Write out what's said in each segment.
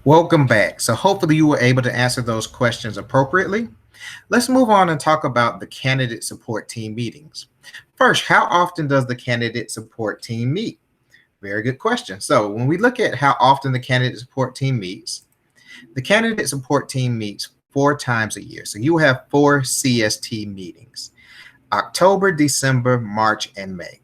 Welcome back. So hopefully you were able to answer those questions appropriately. Let's move on and talk about the candidate support team meetings. First, how often does the candidate support team meet? Very good question. So when we look at how often the candidate support team meets, the candidate support team meets 4 times a year. So you will have 4 CST meetings: October, December, March, and May.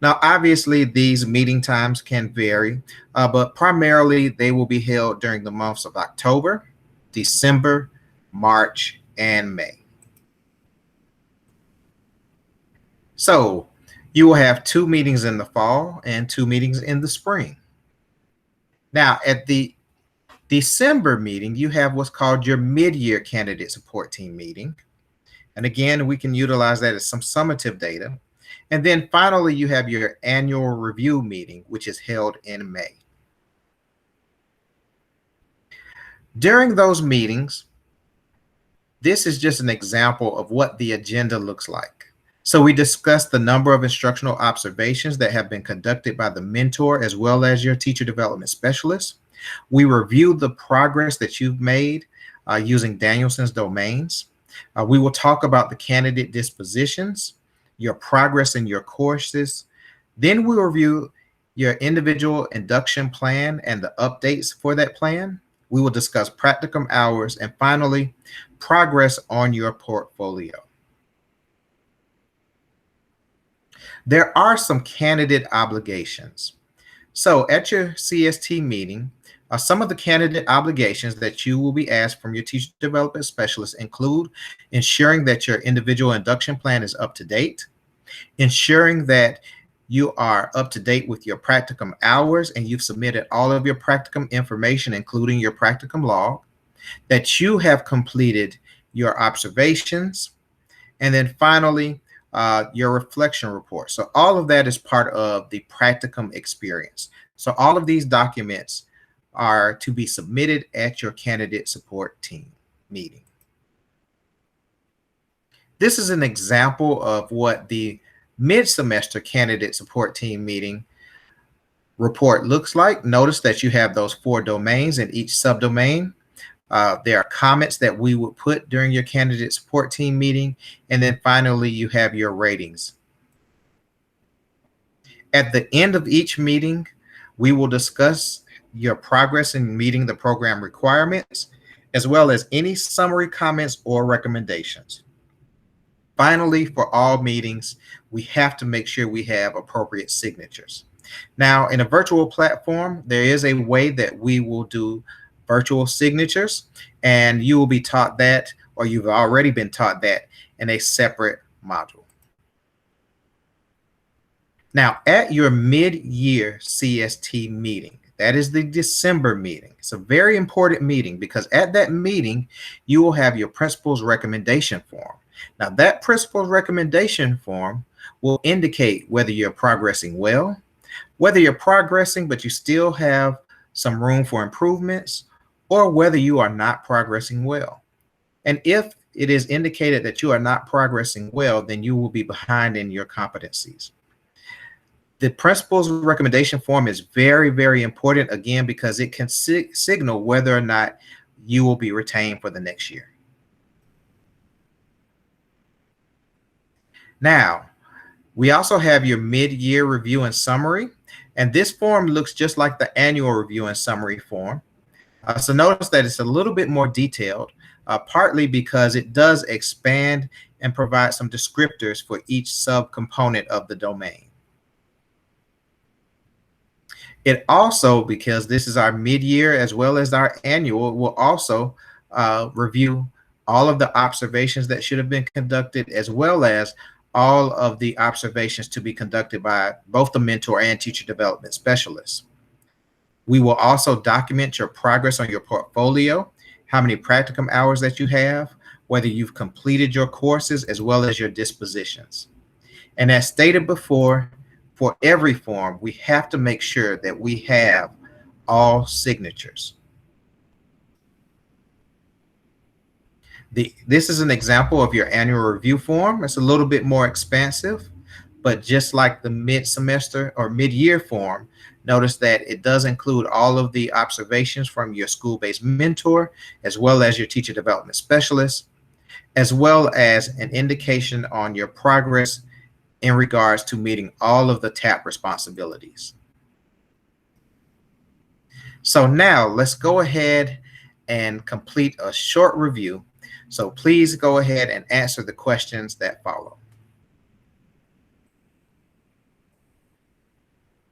Now, obviously, these meeting times can vary, but primarily they will be held during the months of October, December, March, and May. So you will have 2 meetings in the fall and 2 meetings in the spring. Now, at the December meeting, you have what's called your mid-year candidate support team meeting. And again, we can utilize that as some summative data. And then finally, you have your annual review meeting, which is held in May. During those meetings, this is just an example of what the agenda looks like. So we discussed the number of instructional observations that have been conducted by the mentor as well as your teacher development specialist. We reviewed the progress that you've made using Danielson's domains. We will talk about the candidate dispositions, your progress in your courses. Then we'll review your individual induction plan and the updates for that plan. We will discuss practicum hours, and finally, progress on your portfolio. There are some candidate obligations. So at your CST meeting, some of the candidate obligations that you will be asked from your teacher development specialist include ensuring that your individual induction plan is up to date, ensuring that you are up to date with your practicum hours and you've submitted all of your practicum information, including your practicum log, that you have completed your observations, and then finally, your reflection report. So all of that is part of the practicum experience. So all of these documents are to be submitted at your candidate support team meeting. This is an example of what the mid-semester candidate support team meeting report looks like. Notice that you have those 4 domains in each subdomain. There are comments that we would put during your candidate support team meeting. And then finally, you have your ratings. At the end of each meeting, we will discuss your progress in meeting the program requirements, as well as any summary comments or recommendations. Finally, for all meetings, we have to make sure we have appropriate signatures. Now, in a virtual platform, there is a way that we will do virtual signatures, and you will be taught that, or you've already been taught that, in a separate module. Now, at your mid-year CST meeting, that is the December meeting. It's a very important meeting because at that meeting, you will have your principal's recommendation form. Now, that principal's recommendation form will indicate whether you're progressing well, whether you're progressing but you still have some room for improvements, or whether you are not progressing well. And if it is indicated that you are not progressing well, then you will be behind in your competencies. The principal's recommendation form is very, very important, again, because it can signal whether or not you will be retained for the next year. Now, we also have your mid-year review and summary, and this form looks just like the annual review and summary form. So notice that it's a little bit more detailed, partly because it does expand and provide some descriptors for each subcomponent of the domain. It also, because this is our mid-year as well as our annual, will also review all of the observations that should have been conducted, as well as all of the observations to be conducted by both the mentor and teacher development specialists. We will also document your progress on your portfolio, how many practicum hours that you have, whether you've completed your courses, as well as your dispositions. And as stated before, for every form, we have to make sure that we have all signatures. This is an example of your annual review form. It's a little bit more expansive, but just like the mid-semester or mid-year form, Notice that it does include all of the observations from your school-based mentor, as well as your teacher development specialist, as well as an indication on your progress in regards to meeting all of the TAP responsibilities. So now let's go ahead and complete a short review. So please go ahead and answer the questions that follow.